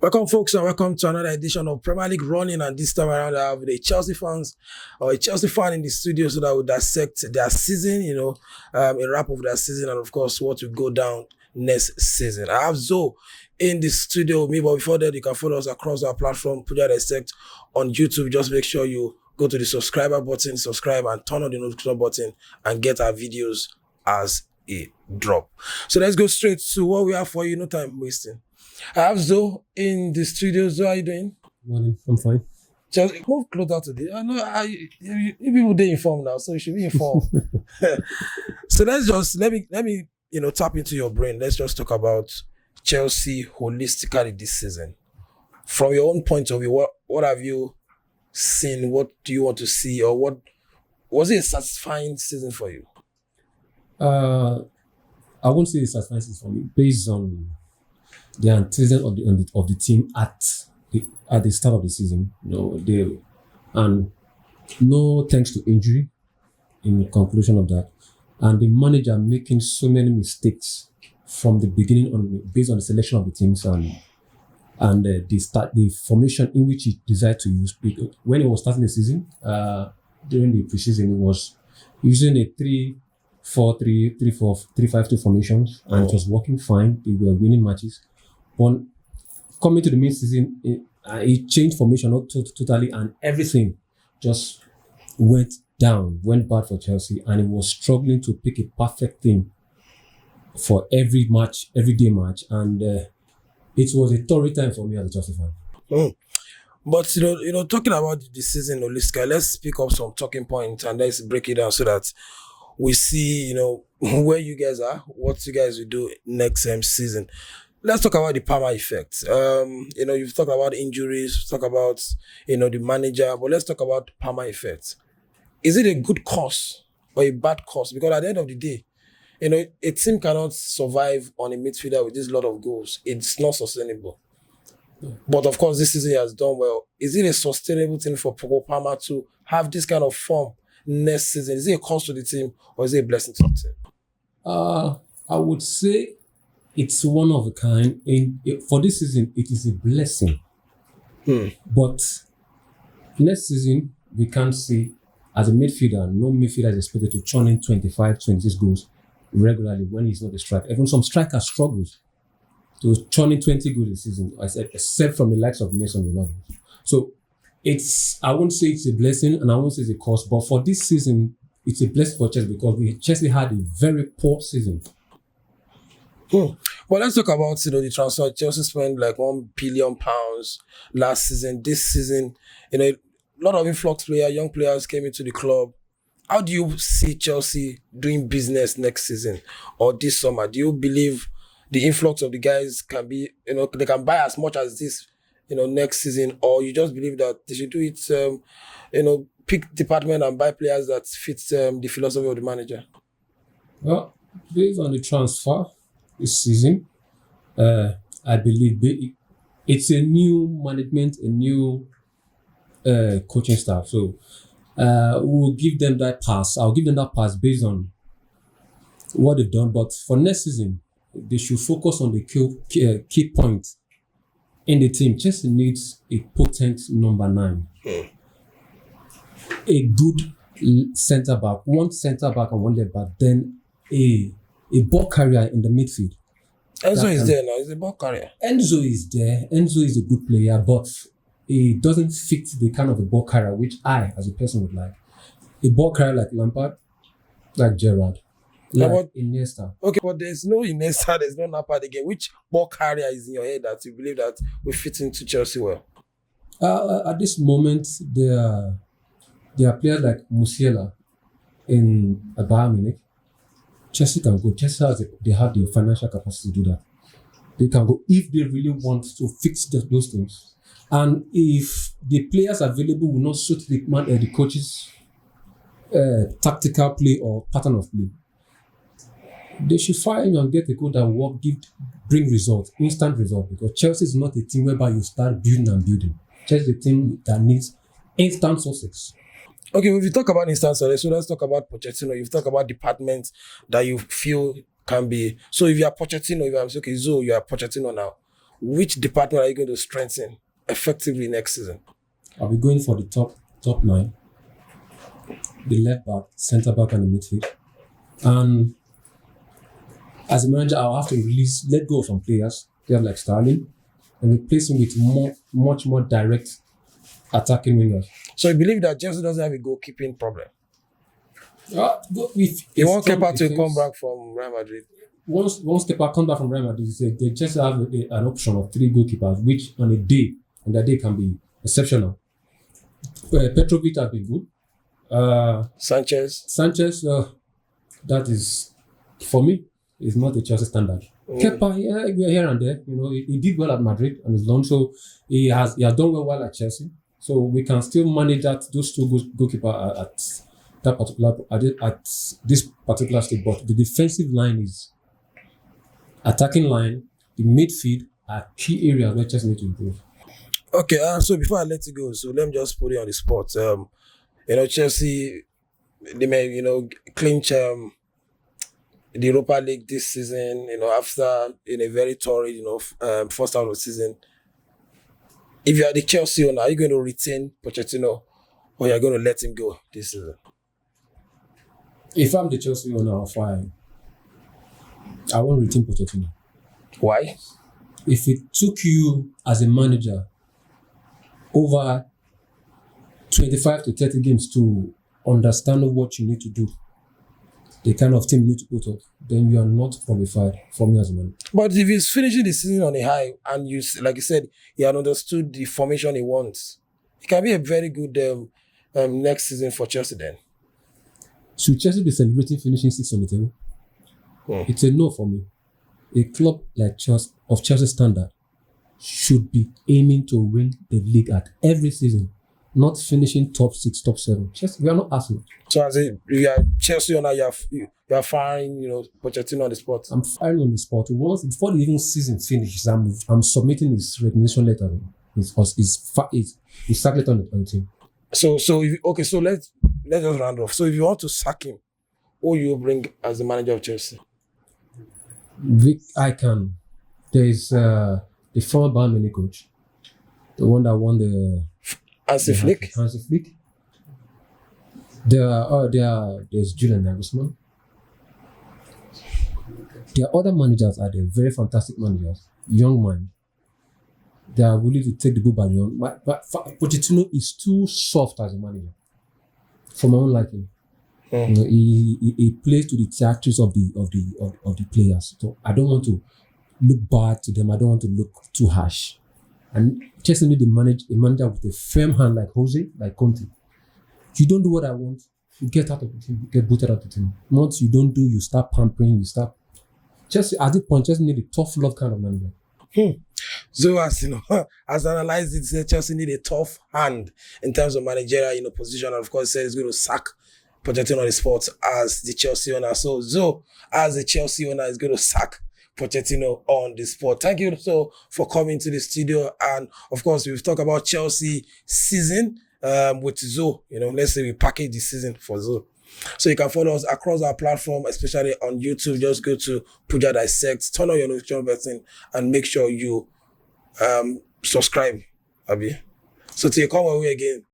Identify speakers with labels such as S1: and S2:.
S1: Welcome, folks, and welcome to another edition of Premier League Running. And this time around, I have a Chelsea fans or a Chelsea fan in the studio so that we dissect their season, a wrap of their season, and of course, what will go down next season. I have Zoe in the studio with me, but before that, you can follow us across our platform, Put Your Dissect on YouTube. Just make sure you go to the subscriber button, subscribe, and turn on the notification button and get our videos as a drop. So let's go straight to what we have for you. No time wasting. I have Zoe in the studio. Zoe, how are you doing?
S2: Morning, I'm fine.
S1: Just move closer to this. I know you people they informed now, so you should be informed. So let me tap into your brain. Let's just talk about Chelsea holistically this season. From your own point of view, what have you seen? What do you want to see, or what was it a satisfying season for you?
S2: I won't say it's satisfying for me based on the antecedent of the team at the start of the season. And no thanks to injury in the conclusion of that, and the manager making so many mistakes from the beginning based on the selection of the teams and the formation in which he decided to use. Because when he was starting the season, during the preseason, he was using a 3-4-3, 3-4, 3-5-2 formations, and it was working fine. They were winning matches. But coming to the main season, he changed formation totally, and everything just went bad for Chelsea, and he was struggling to pick a perfect team for every day match, and it was a torrid time for me as a Chelsea fan.
S1: But talking about the season holistically, let's pick up some talking points and let's break it down so that we see where you guys are, what you guys will do next season. Let's talk about the Palmer effect. You've talked about injuries, talk about the manager, but let's talk about Palmer effect. Is it a good cause or a bad cause? Because at the end of the day, a team cannot survive on a midfielder with this lot of goals. It's not sustainable. But of course, this season he has done well. Is it a sustainable thing for Palmer to have this kind of form next season? Is it a cost to the team or is it a blessing to the team?
S2: I would say it's one of a kind. For this season, it is a blessing. But next season, we can't see, as a midfielder, no midfielder is expected to churn in 25, 26 goals regularly when he's not a striker. Even some strikers struggle to churn in 20 goals this season, except from the likes of Mason Ronaldo. So I won't say it's a blessing and I won't say it's a cost, but for this season, it's a blessing for Chelsea because Chelsea had a very poor season.
S1: Well, let's talk about the transfer. Chelsea spent like £1 billion last season. This season, a lot of influx players, young players came into the club. How do you see Chelsea doing business next season or this summer? Do you believe the influx of the guys can be, they can buy as much as this, next season, or you just believe that they should do it, pick department and buy players that fit the philosophy of the manager?
S2: Well, based on the transfer this season, I believe it's a new management, a new coaching staff. So we'll give them that pass. I'll give them that pass based on what they've done. But for next season, they should focus on the key points in the team. Chelsea needs a potent number 9. A good centre back, one centre back and one left back, then a ball carrier in the midfield.
S1: Enzo is there now. He's a ball carrier.
S2: Enzo is there. Enzo is a good player, but he doesn't fit the kind of a ball carrier which I, as a person, would like. A ball carrier like Lampard, like Gerrard, like Iniesta. Okay,
S1: but there's no Iniesta, there's no Lampard again. Which ball carrier is in your head that you believe that will fit into Chelsea well?
S2: At this moment, there are players like Musiala in Bayern Munich. Chelsea can go. Chelsea they have the financial capacity to do that. They can go if they really want to fix those things. And if the players available will not suit the coach's tactical play or pattern of play, they should fire him and get a coach that will bring results, instant results. Because Chelsea is not a team whereby you start building and building. Chelsea is a team that needs instant success.
S1: Okay, if you talk about instant success, so let's talk about Pochettino. You've talked about departments that you feel can be. So if you are Pochettino, if I'm okay, Zoe, you are Pochettino now. which department are you going to strengthen effectively next season?
S2: I'll be going for the top 9, the left back, centre back, and the midfield. And as a manager, I'll have to let go of some players like Sterling, and replace him with much more direct attacking wingers.
S1: So you believe that Chelsea doesn't have a goalkeeping problem?
S2: If
S1: you want Kepa to come back from Real Madrid?
S2: Once Kepa comes back from Real Madrid, they just have an option of 3 goalkeepers, which on that day can be exceptional. Petrovic has been good.
S1: Sanchez,
S2: that is, for me, is not a Chelsea standard. Kepa, here and there, he did well at Madrid on his loan, so he has done well at Chelsea. So we can still manage those 2 goalkeepers at this particular stage. But the defensive line attacking line, the midfield are key areas where Chelsea need to improve.
S1: Okay, so before I let you go, so let me just put it on the spot. Chelsea, they may, clinch the Europa League this season, after in a very torrid, first half of the season. If you are the Chelsea owner, are you going to retain Pochettino or you're going to let him go this season?
S2: If I'm the Chelsea owner, I won't retain Pochettino.
S1: Why?
S2: If it took you as a manager over 25 to 30 games to understand what you need to do, the kind of team you need to put up, then you are not qualified for me as a manager.
S1: But if he's finishing the season on a high and you, like you said, he had understood the formation he wants, it can be a very good next season for Chelsea then.
S2: Should Chelsea be celebrating finishing 6th on the table? It's a no for me. A club like Chelsea, of Chelsea standard, should be aiming to win the league at every season, not finishing top 6, top 7. Chelsea, we are not Arsenal.
S1: So as you are Chelsea owner, you are firing, Pochettino on the spot.
S2: I'm firing on the spot. Once before the even season finishes, I'm submitting his resignation letter. His sack letter on the team. So let's just round off.
S1: So if you want to sack him, who you bring as the manager of Chelsea?
S2: I can. There is the former Bayern Munich coach, the one that won the
S1: Hansi Flick.
S2: There's Julian Nagelsmann. There are other managers out there, very fantastic managers, young mind. They are willing to take the bull by the horn. But Pochettino is too soft as a manager, for my own liking. He plays to the theatrics of the players. So I don't want to look bad to them. I don't want to look too harsh. And Chelsea need a manager with a firm hand like Jose, like Conte. You don't do what I want, you get out of the team, you get booted out of the team. Once you don't do, you start pampering, Chelsea, at this point, Chelsea need a tough love kind of manager.
S1: So as analyzed, it said Chelsea need a tough hand in terms of managerial, position. And of course, said it's going to sack Pochettino on the spot as the Chelsea owner. So Zoe, as the Chelsea owner, is going to sack Pochettino on the spot. Thank you so for coming to the studio. And of course, we've talked about Chelsea season with Zoe. Let's say we package the season for Zoe. So you can follow us across our platform, especially on YouTube. Just go to Puja Dissect, turn on your notification button, and make sure you subscribe, Abi. So till you come away again.